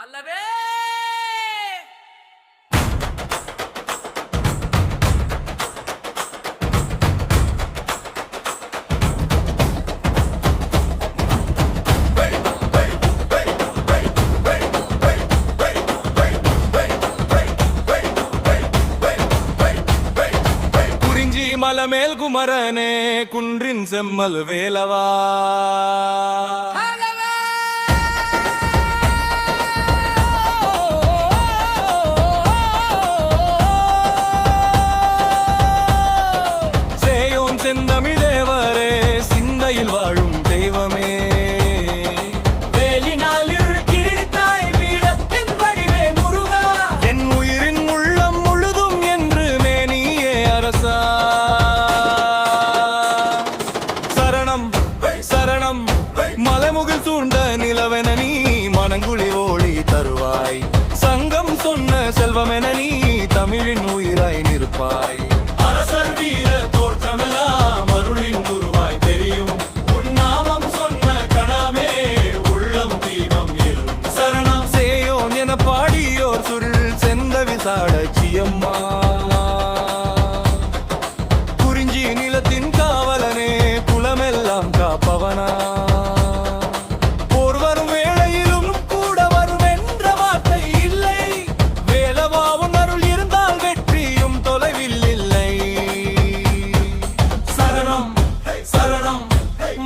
அல்லவே மலமேல் குமரனே குன்றின் செம்மல் வேலவா சேயோன் செந்தமிழ் தேவரே சிந்தையில் வாழும் தெய்வமே சரணம் மலைமுகில் சூழ்ந்த நிலவென நீ மனங்குழி ஓடி தருவாய் சங்கம் சொன்ன செல்வமென நீ தமிழின் உயிராய் நிற்பாய் அரசர் வீர தோற்றமெல்லாம் அருளின் உருவாய் தெரியும் உன் நாமம் சொன்ன கணமே உள்ளம் தீபம் ஏறும் சரணம் சேயோன் என பாடியோர் சுருள் செந்த விசாடச்சியம்மா குறிஞ்சி நிலத்தின் காவலனே குலமெல்லாம் காப்பவனா போர் வரும் வேளையிலும் கூட வரும் என்ற வார்த்தை இல்லை வேலவாவும் அருள் இருந்தால் வெற்றியும் தொலைவில் இல்லை சரணம் சரணம்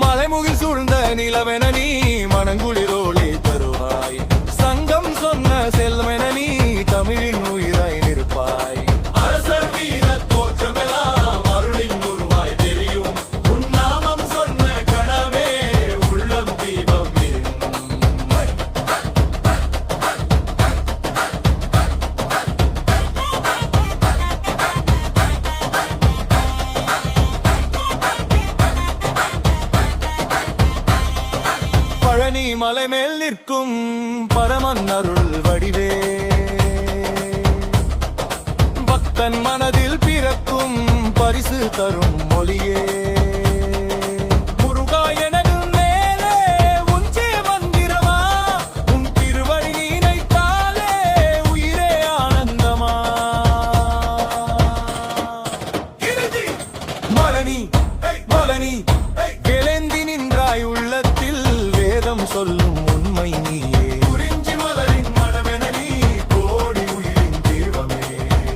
மலைமுகில் சூழ்ந்த நிலவென நீ மனங்குளிரோலி தருவாய் சங்கம் சொன்ன செல்வமென நீ தமிழின் உயிராய் நிற்பாய் அரசர் வீர தோற்றமெல்லாம் அருளின் உருவாய் தெரியும் உன் நாமம் சொன்ன கணவே உள்ளம் தீபம் பழனி மலை மேல் நிற்கும் பரமன் அருள் வடிவே பக்தன் மனதில் பிறக்கும் பரிசு தரும் மொழியே முருகா எனது மேலே உஞ்சே மந்திரமா உன் திருவடி நினைத்தாலே உயிரே ஆனந்தமா மலனி மலனி எழுந்தி நின்றாய் உள்ளத்தில் வேதம் சொல்லும் உண்மை நீயே குறிஞ்சி மலரின் மனமென நீ கோடி உயிரின் தீர்வமே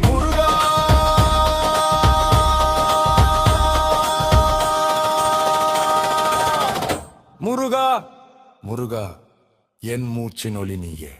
முருகா முருகா முருகா என் மூச்சின் ஒளி நீயே